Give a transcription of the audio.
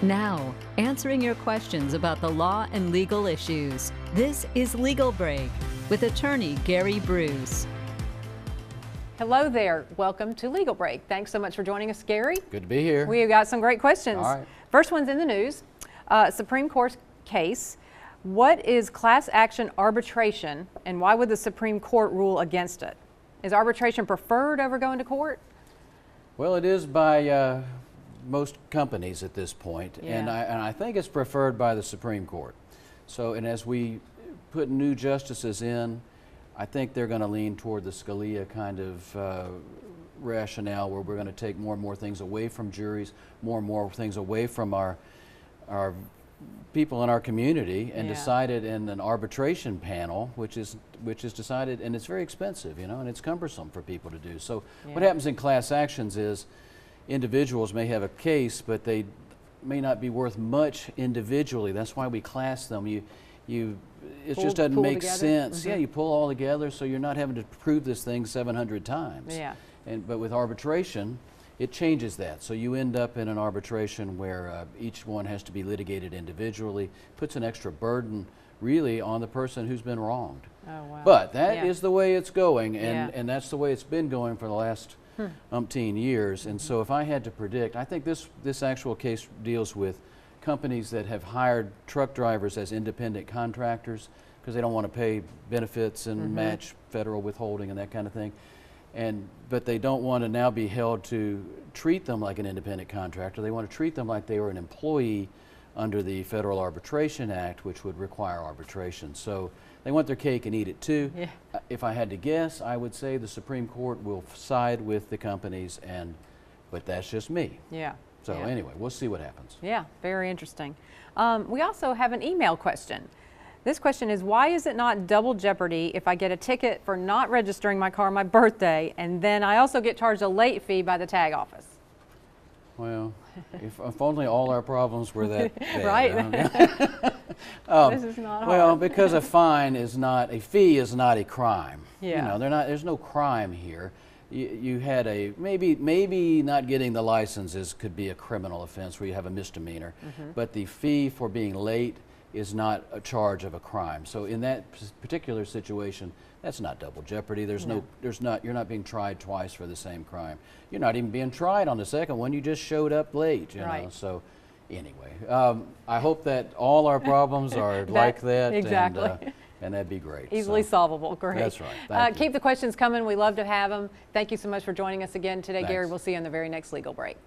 Now, answering your questions about the law and legal issues. This is Legal Break with attorney Gary Bruce. Hello there. Welcome to Legal Break. Thanks so much for joining us, Gary. Good to be here. We've got some great questions. All right. First one's in the news. Supreme Court case. What is class action arbitration, and why would the Supreme Court rule against it? Is arbitration preferred over going to court? Well, it is by most companies at this point, and I think it's preferred by the Supreme Court. So, and as we put new justices in, I think they're going to lean toward the Scalia kind of rationale, where we're going to take more and more things away from juries, more and more things away from our people in our community, and decide it in an arbitration panel, which is decided, and it's very expensive, you know, and it's cumbersome for people to do. So what happens in class actions is individuals may have a case, but they may not be worth much individually. That's why we class them. It just doesn't make sense. Mm-hmm. Yeah, you pull all together, so you're not having to prove this thing 700 times. Yeah. But with arbitration, it changes that. So you end up in an arbitration where each one has to be litigated individually, puts an extra burden really on the person who's been wronged. Oh, wow. But that is the way it's going, and that's the way it's been going for the last umpteen years. And so if I had to predict, I think this actual case deals with companies that have hired truck drivers as independent contractors because they don't want to pay benefits and match federal withholding and that kind of thing. But they don't want to now be held to treat them like an independent contractor. They want to treat them like they were an employee under the Federal Arbitration Act, which would require arbitration. So they want their cake and eat it too. Yeah. If I had to guess, I would say the Supreme Court will side with the companies, but that's just me. Yeah. So anyway, we'll see what happens. Yeah, very interesting. We also have an email question. This question is, why is it not double jeopardy if I get a ticket for not registering my car on my birthday, and then I also get charged a late fee by the tag office? Well, if only all our problems were that bad. Right. This is not hard. Well, because a fee is not a crime. Yeah. You know, there's no crime here. You had maybe not getting the licenses could be a criminal offense where you have a misdemeanor, but the fee for being late is not a charge of a crime. So in that particular situation, that's not double jeopardy. You're not being tried twice for the same crime. You're not even being tried on the second one. You just showed up late, you know. So anyway, I hope that all our problems are like that. Exactly. And that'd be great. Easily solvable. Great. That's right. Keep the questions coming. We love to have them. Thank you so much for joining us again today, Thanks. Gary. We'll see you on the very next Legal Break.